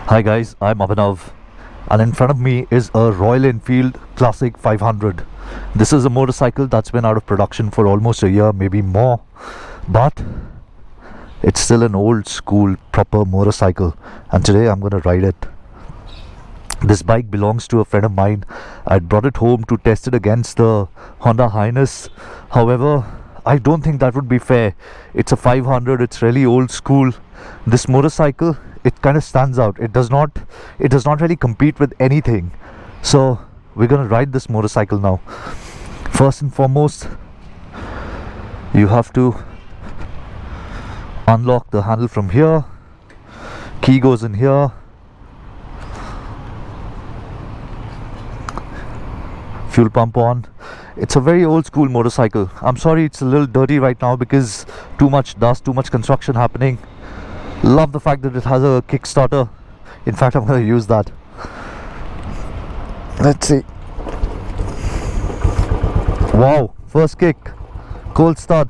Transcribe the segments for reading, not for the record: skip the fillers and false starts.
Hi guys, I'm Abhinav, and in front of me is a Royal Enfield Classic 500. This is a motorcycle that's been out of production for almost a year, maybe more, but it's still an old school proper motorcycle, and today I'm gonna ride it. This bike belongs to a friend of mine. I brought it home to test it against the Honda Highness. However, I don't think that would be fair. It's a 500, it's really old school. This motorcycle, it kind of stands out. It does not really compete with anything. So we're gonna ride this motorcycle now. First and foremost, you have to unlock the handle from here. Key goes in here. Fuel pump on. It's a very old school motorcycle. I'm sorry it's a little dirty right now because too much dust, too much construction happening. Love the fact that it has a Kickstarter. In fact, I'm going to use that. Let's see. Wow, first kick, cold start.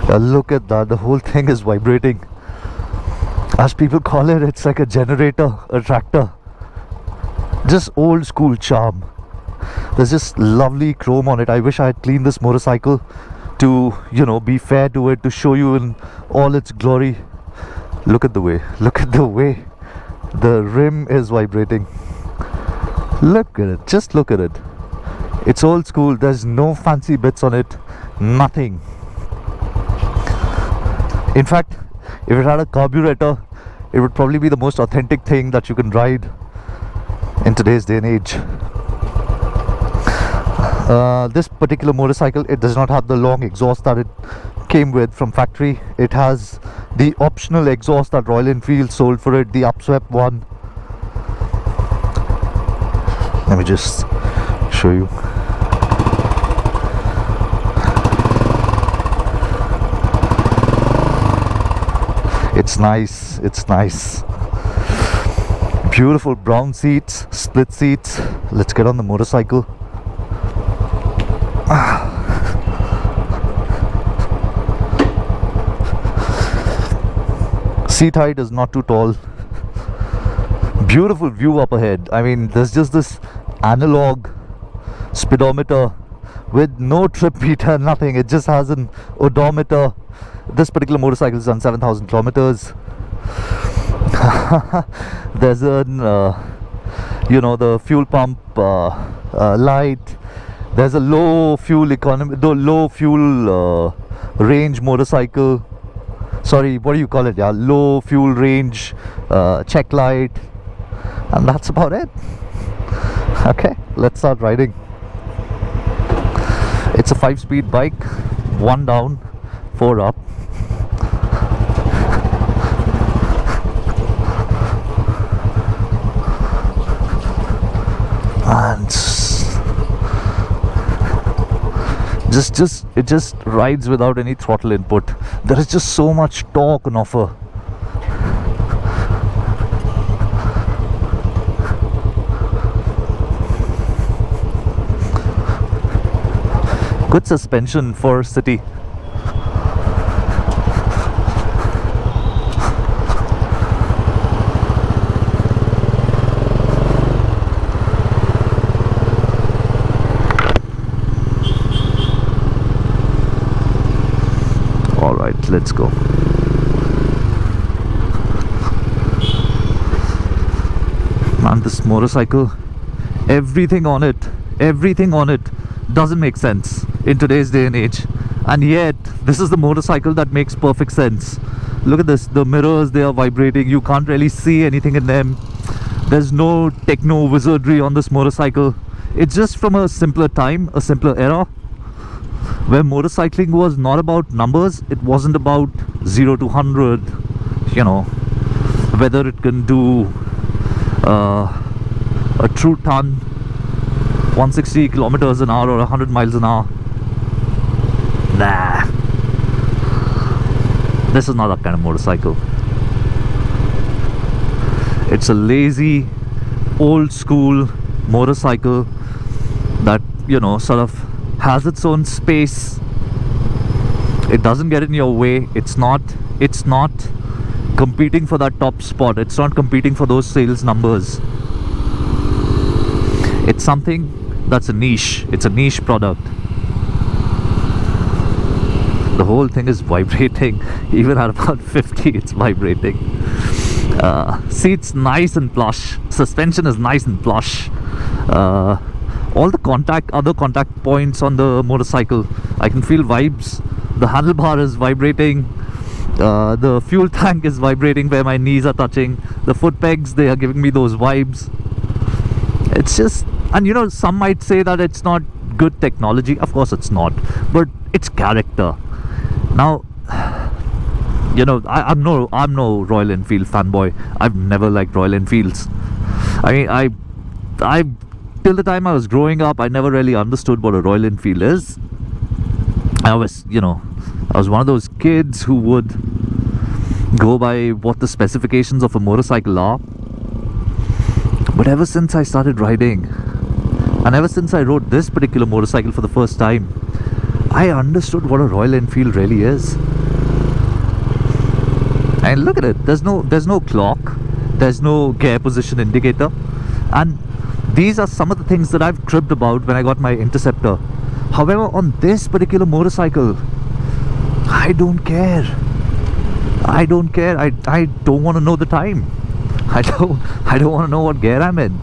Look at that, the whole thing is vibrating. As people call it, it's like a generator, a tractor. Just old school charm. There's just lovely chrome on it. I wish I had cleaned this motorcycle to, be fair to it, to show you in all its glory. Look at the way the rim is vibrating. Look at it, just look at it. It's old school. There's no fancy bits on it, nothing. In fact, if it had a carburetor, it would probably be the most authentic thing that you can ride in today's day and age. This particular motorcycle, it does not have the long exhaust that it came with from factory. It has the optional exhaust that Royal Enfield sold for it, the upswept one. Let me just show you. It's nice. Beautiful brown seats, split seats. Let's get on the motorcycle. Seat height is not too tall. Beautiful view up ahead. I mean, there's just this analog speedometer with no trip meter, nothing. It just has an odometer. This particular motorcycle is on 7,000 kilometers. There's an the fuel pump light. There's a low fuel range motorcycle. Sorry, what do you call it? Yeah, low fuel range check light, and that's about it. Okay, let's start riding. It's a 5-speed bike, 1 down, 4 up. And it just rides without any throttle input. There is just so much torque on offer. Good suspension for city. Let's go. Man, this motorcycle, everything on it doesn't make sense in today's day and age, and yet this is the motorcycle that makes perfect sense. Look at this, the mirrors, they are vibrating. You can't really see anything in them. There's no techno wizardry on this motorcycle. It's just from a simpler time, a simpler era, where motorcycling was not about numbers. It wasn't about 0 to 100, whether it can do a true ton, 160 kilometers an hour or 100 miles an hour. Nah, this is not that kind of motorcycle. It's a lazy, old school motorcycle that, sort of has its own space. It doesn't get in your way. It's not it's not competing for that top spot. It's not competing for those sales numbers. It's something that's a niche. It's a niche product. The whole thing is vibrating. Even at about 50, it's vibrating. Seats nice and plush. Suspension is nice and plush. All the other contact points on the motorcycle, I can feel vibes. The handlebar is vibrating. The fuel tank is vibrating where my knees are touching. The foot pegs, they are giving me those vibes. It's just, and you know, some might say that it's not good technology. Of course it's not, but it's character. Now, you know, I'm no Royal Enfield fanboy. I've never liked Royal Enfields. I mean, I till the time I was growing up, I never really understood what a Royal Enfield is. I was one of those kids who would go by what the specifications of a motorcycle are. But ever since I started riding, and ever since I rode this particular motorcycle for the first time, I understood what a Royal Enfield really is. And look at it, there's no clock, there's no gear position indicator, and these are some of the things that I've cribbed about when I got my Interceptor. However, on this particular motorcycle, I don't care. I don't want to know the time. I don't want to know what gear I'm in.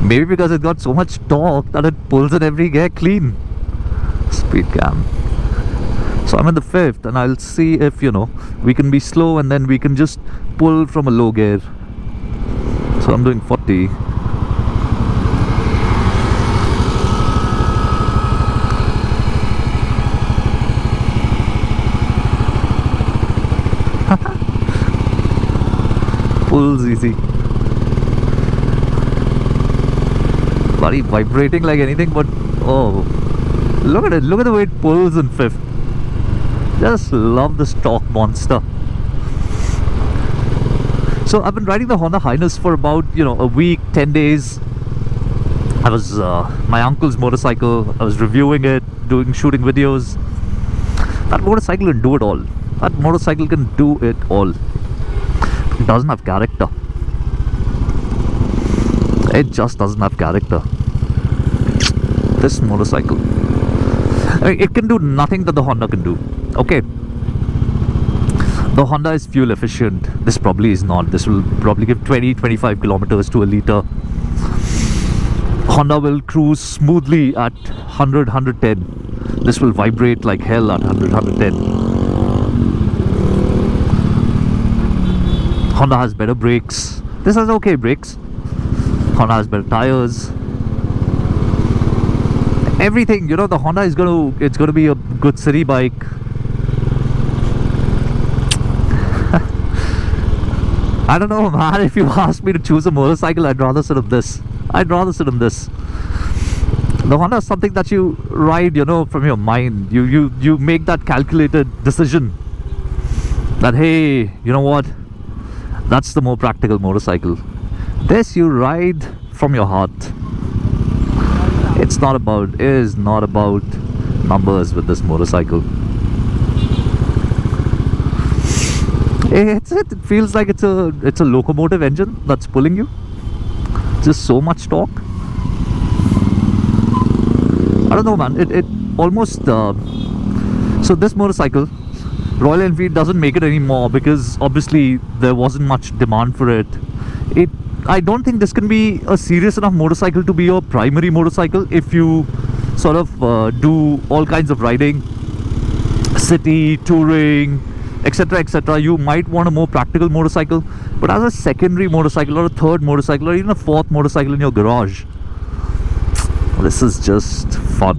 Maybe because it got so much torque that it pulls in every gear clean. Speed cam. So I'm in the 5th, and I'll see if, you know, we can be slow and then we can just pull from a low gear. So I'm doing 40. Pulls easy. Bloody vibrating like anything, but oh, look at it, look at the way it pulls in 5th. Just love this torque monster. So I've been riding the Honda Highness for about, you know, a week, 10 days. I was my uncle's motorcycle. I was reviewing it, shooting videos. That motorcycle can do it all. That motorcycle can do it all. It doesn't have character. It just doesn't have character. This motorcycle, I mean, it can do nothing that the Honda can do. Okay, the Honda is fuel efficient. This probably is not. This will probably give 20-25 kilometers to a liter. Honda will cruise smoothly at 100-110. This will vibrate like hell at 100-110. Honda has better brakes. This has okay brakes. Honda has better tires. Everything, you know, the Honda is it's gonna be a good city bike. I don't know, man. If you ask me to choose a motorcycle, I'd rather sit on this. The Honda is something that you ride, you know, from your mind. You make that calculated decision that, hey, you know what, that's the more practical motorcycle. This you ride from your heart. It is not about numbers with this motorcycle. It feels like it's a locomotive engine that's pulling you. Just so much torque. I don't know, man. It almost so this motorcycle, Royal Enfield doesn't make it anymore because obviously there wasn't much demand for it. I don't think this can be a serious enough motorcycle to be your primary motorcycle if you sort of do all kinds of riding, city, touring, etc, etc. You might want a more practical motorcycle, but as a secondary motorcycle or a third motorcycle or even a fourth motorcycle in your garage, this is just fun.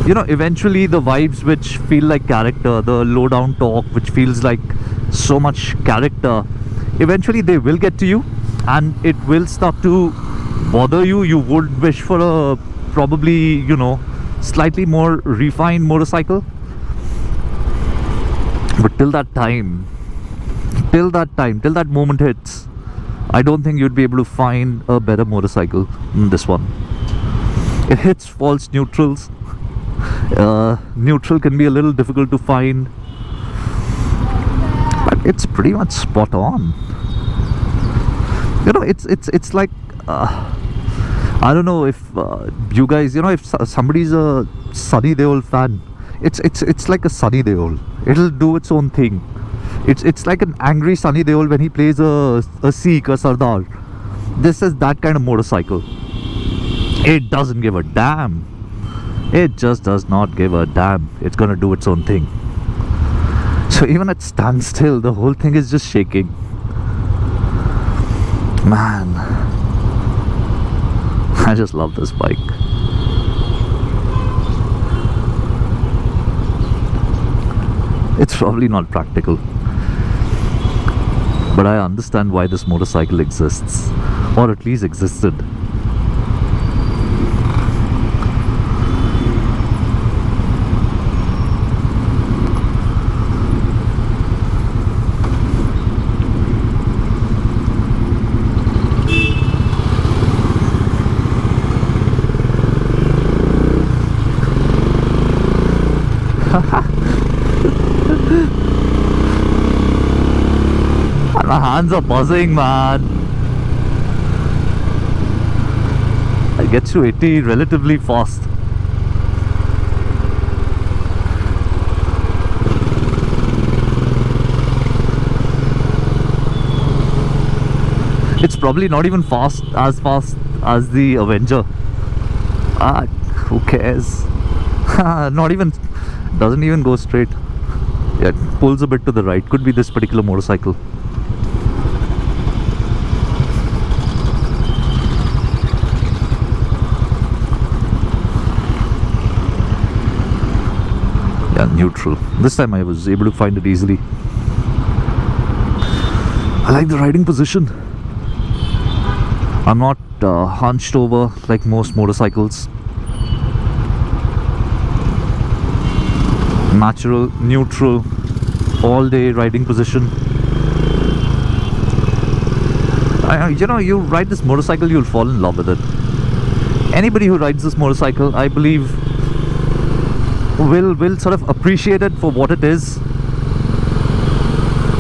You know, eventually the vibes which feel like character, the low down torque which feels like so much character, eventually they will get to you and it will start to bother you. You would wish for a probably, you know, slightly more refined motorcycle, but till that moment hits, I don't think you'd be able to find a better motorcycle than this one. It hits false neutrals. Neutral can be a little difficult to find, but it's pretty much spot on. You know, it's like I don't know if you guys, you know, if somebody's a Sunny Deol fan, it's like a Sunny Deol. It'll do its own thing. It's like an angry Sunny Deol when he plays a Sikh, a Sardar. This is that kind of motorcycle. It doesn't give a damn. It just does not give a damn. It's gonna do its own thing. So even at standstill, the whole thing is just shaking. Man, I just love this bike. It's probably not practical, but I understand why this motorcycle exists, or at least existed. My hands are buzzing, man. I get to 80 relatively fast. It's probably not even fast as the Avenger. Who cares? Not even, doesn't even go straight. Yeah, it pulls a bit to the right. Could be this particular motorcycle. Yeah, neutral. This time I was able to find it easily. I like the riding position. I'm not hunched over like most motorcycles. Natural, neutral, all day riding position. You know, you ride this motorcycle, you'll fall in love with it. Anybody who rides this motorcycle, I believe, will sort of appreciate it for what it is.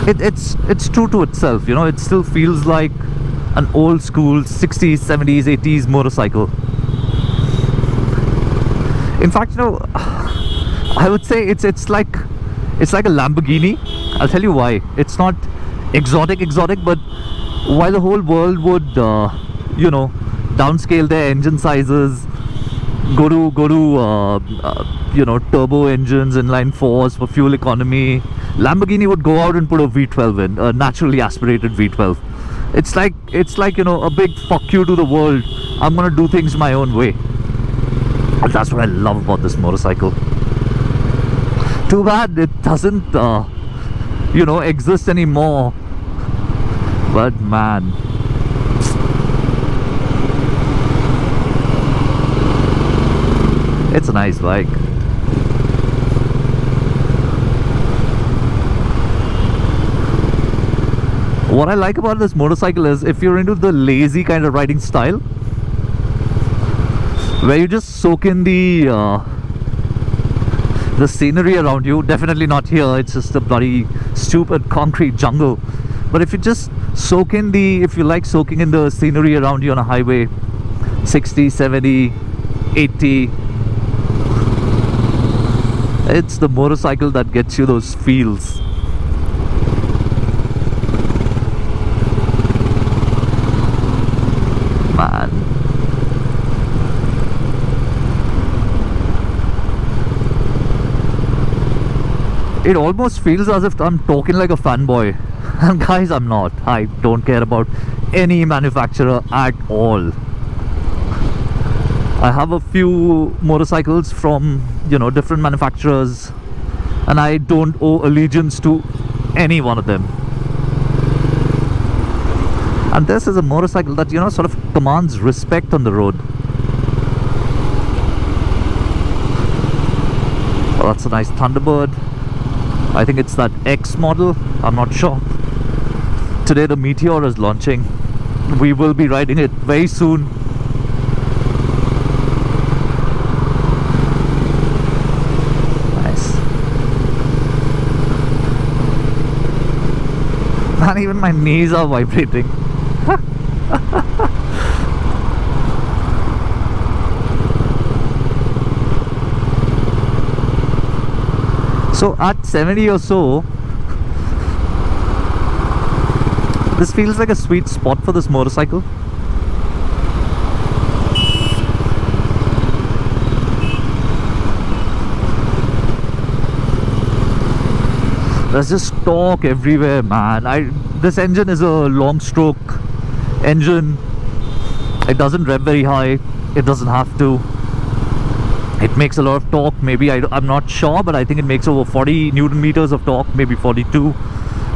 It's true to itself, you know. It still feels like an old school 60s, 70s, 80s motorcycle. In fact, you know, I would say it's like a Lamborghini. I'll tell you why. It's not exotic, but while the whole world would you know, downscale their engine sizes, go to you know, turbo engines, inline fours for fuel economy, Lamborghini would go out and put a V12 in, a naturally aspirated V12. It's like, you know, a big fuck you to the world. I'm gonna do things my own way. And that's what I love about this motorcycle. Too bad it doesn't you know, exist anymore. But man, it's a nice bike. What I like about this motorcycle is, if you're into the lazy kind of riding style, where you just soak in the scenery around you. Definitely not here, it's just a bloody stupid concrete jungle. But if you just soak in if you like soaking in the scenery around you on a highway, 60, 70, 80, it's the motorcycle that gets you those feels. Man, it almost feels as if I'm talking like a fanboy. And guys, I'm not. I don't care about any manufacturer at all. I have a few motorcycles from, you know, different manufacturers, and I don't owe allegiance to any one of them. And this is a motorcycle that, you know, sort of commands respect on the road. Well, that's a nice Thunderbird. I think it's that X model, I'm not sure. Today the Meteor is launching. We will be riding it very soon. Man, even my knees are vibrating. So at 70 or so, this feels like a sweet spot for this motorcycle. There's just torque everywhere, man. This engine is a long stroke engine. It doesn't rev very high. It doesn't have to. It makes a lot of torque. Maybe I'm not sure, but I think it makes over 40 Newton meters of torque, maybe 42.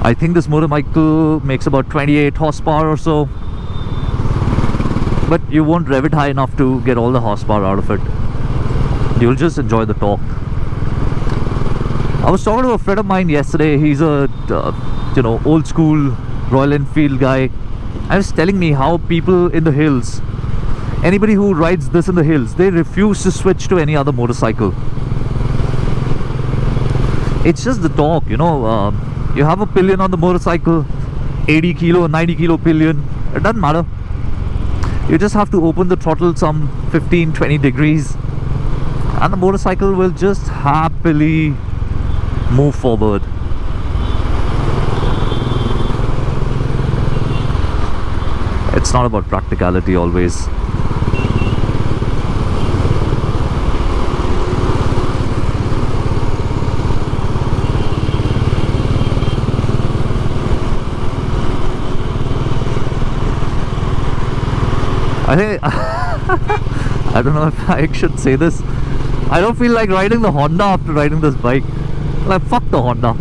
I think this motorcycle makes about 28 horsepower or so. But you won't rev it high enough to get all the horsepower out of it. You'll just enjoy the torque. I was talking to a friend of mine yesterday. He's a old school Royal Enfield guy. I was telling me how people in the hills, anybody who rides this in the hills, they refuse to switch to any other motorcycle. It's just the torque, you have a pillion on the motorcycle, 80 kilo, 90 kilo pillion, it doesn't matter. You just have to open the throttle some 15-20 degrees and the motorcycle will just happily move forward. It's not about practicality always. I think I don't know if I should say this. I don't feel like riding the Honda after riding this bike. Like, fuck the Honda.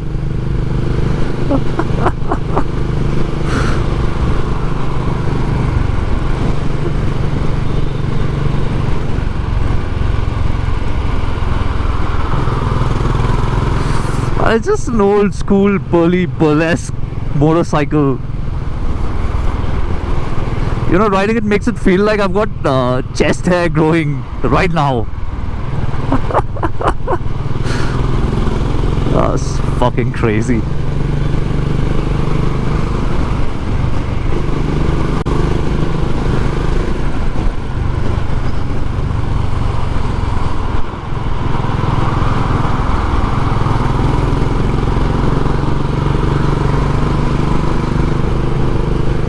It's just an old school burlesque motorcycle. Riding it makes it feel like I've got chest hair growing right now. That's fucking crazy.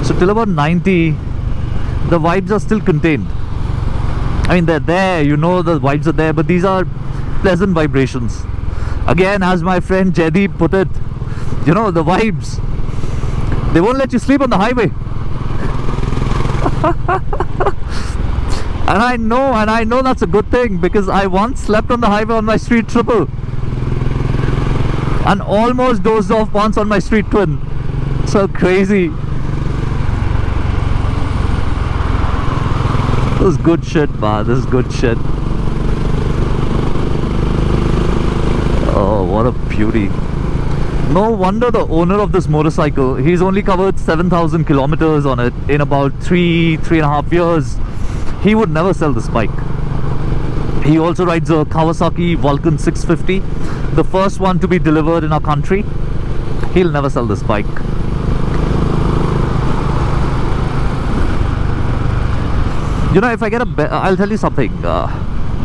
So till about 90, the vibes are still contained. I mean, they're there, the vibes are there, but these are pleasant vibrations. Again, as my friend Jaideep put it, the vibes, they won't let you sleep on the highway. And I know that's a good thing, because I once slept on the highway on my street triple and almost dozed off once on my street twin. So crazy. This is good shit, man. This is good shit. Oh, what a beauty. No wonder the owner of this motorcycle, he's only covered 7,000 kilometers on it in about 3.5 years. He would never sell this bike. He also rides a Kawasaki Vulcan 650, the first one to be delivered in our country. He'll never sell this bike. If I get I'll tell you something.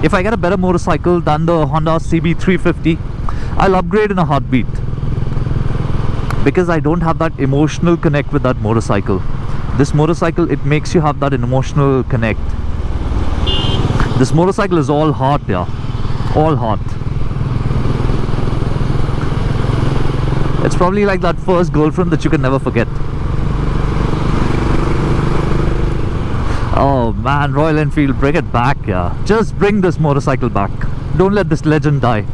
If I get a better motorcycle than the Honda CB350, I'll upgrade in a heartbeat, because I don't have that emotional connect with that motorcycle. This motorcycle, it makes you have that emotional connect. This motorcycle is all heart, yeah, all heart. It's probably like that first girlfriend that you can never forget. Oh man, Royal Enfield, bring it back, yeah. Just bring this motorcycle back. Don't let this legend die.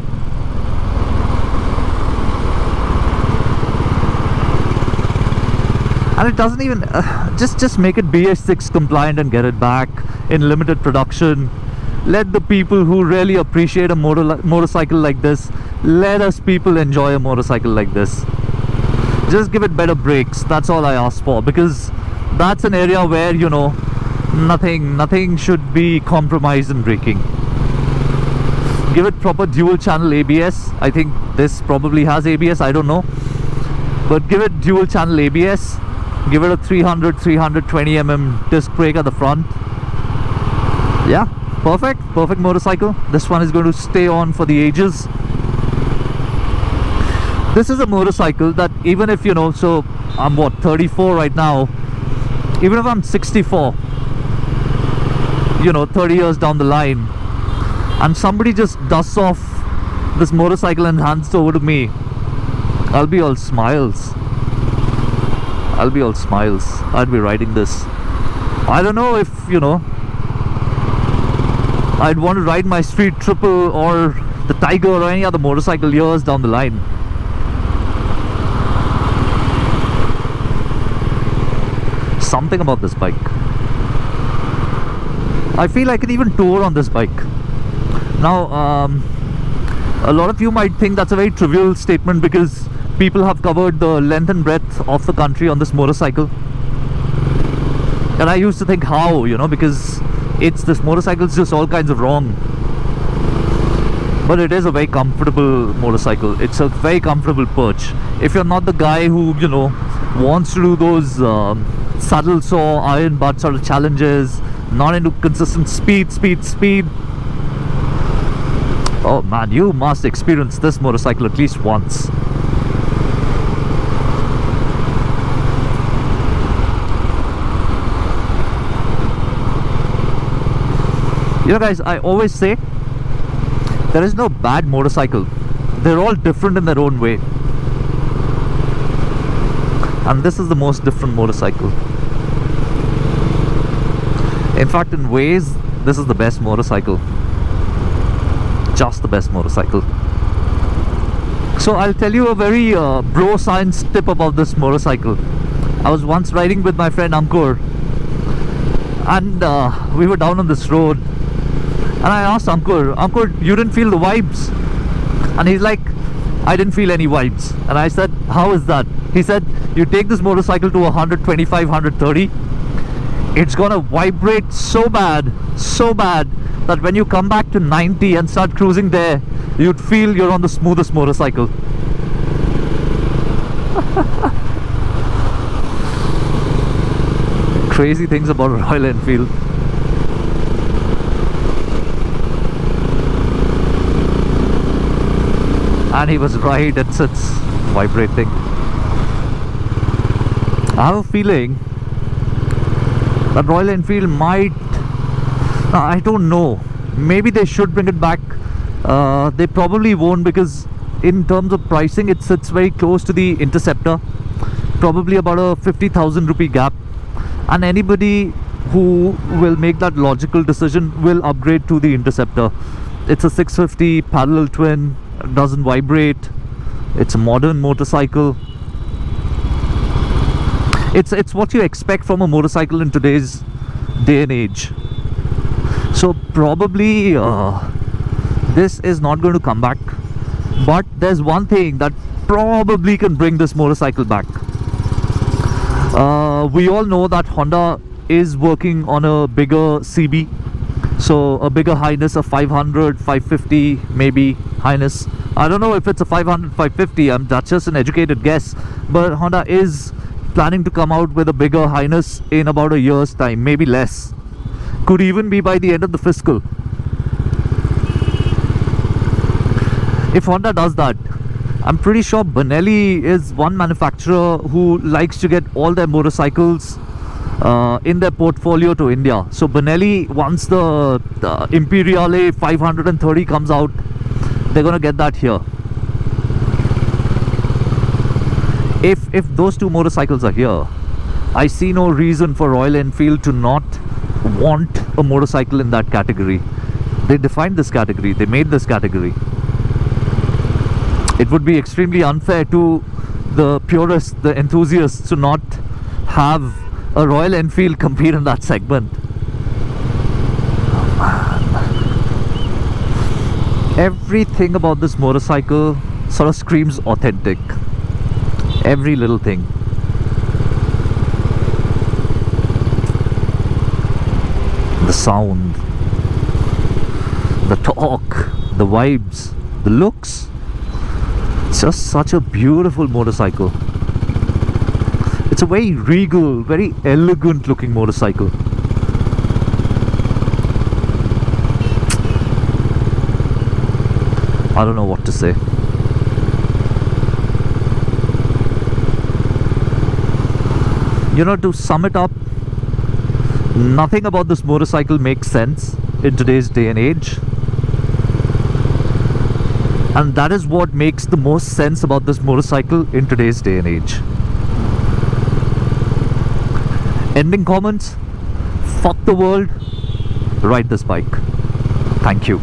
And it doesn't even just make it BS6 compliant and get it back in limited production. Let the people who really appreciate a motorcycle like this, let us people enjoy a motorcycle like this. Just give it better brakes. That's all I ask for, because that's an area where nothing should be compromised in braking. Give it proper dual channel ABS. I think this probably has ABS, I don't know. but give it dual channel ABS, give it a 320 mm disc brake at the front. Yeah, perfect motorcycle. This one is going to stay on for the ages. This is a motorcycle that even if, you know, so I'm what, 34 right now, even if I'm 64, you know, 30 years down the line, and somebody just dusts off this motorcycle and hands it over to me, I'll be all smiles. I'd be riding this. I don't know if, you know, I'd want to ride my Street Triple or the Tiger or any other motorcycle years down the line. Something about this bike. I feel I can even tour on this bike. Now, a lot of you might think that's a very trivial statement because people have covered the length and breadth of the country on this motorcycle. And I used to think, how, you know, because this motorcycle is just all kinds of wrong. But it is a very comfortable motorcycle. It's a very comfortable perch. If you're not the guy who, you know, wants to do those saddle saw, iron butt sort of challenges, not into consistent speed. Oh man, you must experience this motorcycle at least once. You know guys, I always say there is no bad motorcycle. They're all different in their own way. And this is the most different motorcycle. In fact, in ways, this is the best motorcycle. Just the best motorcycle. So I'll tell you a very bro science tip about this motorcycle. I was once riding with my friend Ankur, and we were down on this road, and I asked Ankur, you didn't feel the vibes? And he's like, I didn't feel any vibes. And I said, how is that? He said, you take this motorcycle to 125, 130, it's gonna vibrate so bad that when you come back to 90 and start cruising there, you'd feel you're on the smoothest motorcycle. Crazy things about Royal Enfield. And he was right, it's vibrating. I have a feeling that Royal Enfield might, I don't know, maybe they should bring it back. They probably won't, because in terms of pricing it sits very close to the Interceptor, probably about a 50,000 rupee gap, and anybody who will make that logical decision will upgrade to the Interceptor. It's a 650 parallel twin, doesn't vibrate, it's a modern motorcycle. It's what you expect from a motorcycle in today's day and age. So probably this is not going to come back, but there's one thing that probably can bring this motorcycle back. We all know that Honda is working on a bigger CB, so a bigger Highness, a 500, 550 maybe Highness. I don't know if it's a 500, 550, that's just an educated guess, but Honda is planning to come out with a bigger Highness in about a year's time, maybe less. Could even be by the end of the fiscal. If Honda does that, I'm pretty sure Benelli is one manufacturer who likes to get all their motorcycles in their portfolio to India. So Benelli, once the Imperiale 530 comes out, they're gonna get that here. If those two motorcycles are here, I see no reason for Royal Enfield to not want a motorcycle in that category. They defined this category, they made this category. It would be extremely unfair to the purists, the enthusiasts, to not have a Royal Enfield compete in that segment. Oh, man. Everything about this motorcycle sort of screams authentic. Every little thing. The sound, the torque, the vibes, the looks. It's just such a beautiful motorcycle. It's a very regal, very elegant looking motorcycle. I don't know what to say. You know, to sum it up, nothing about this motorcycle makes sense in today's day and age. And that is what makes the most sense about this motorcycle in today's day and age. Ending comments, fuck the world, ride this bike. Thank you.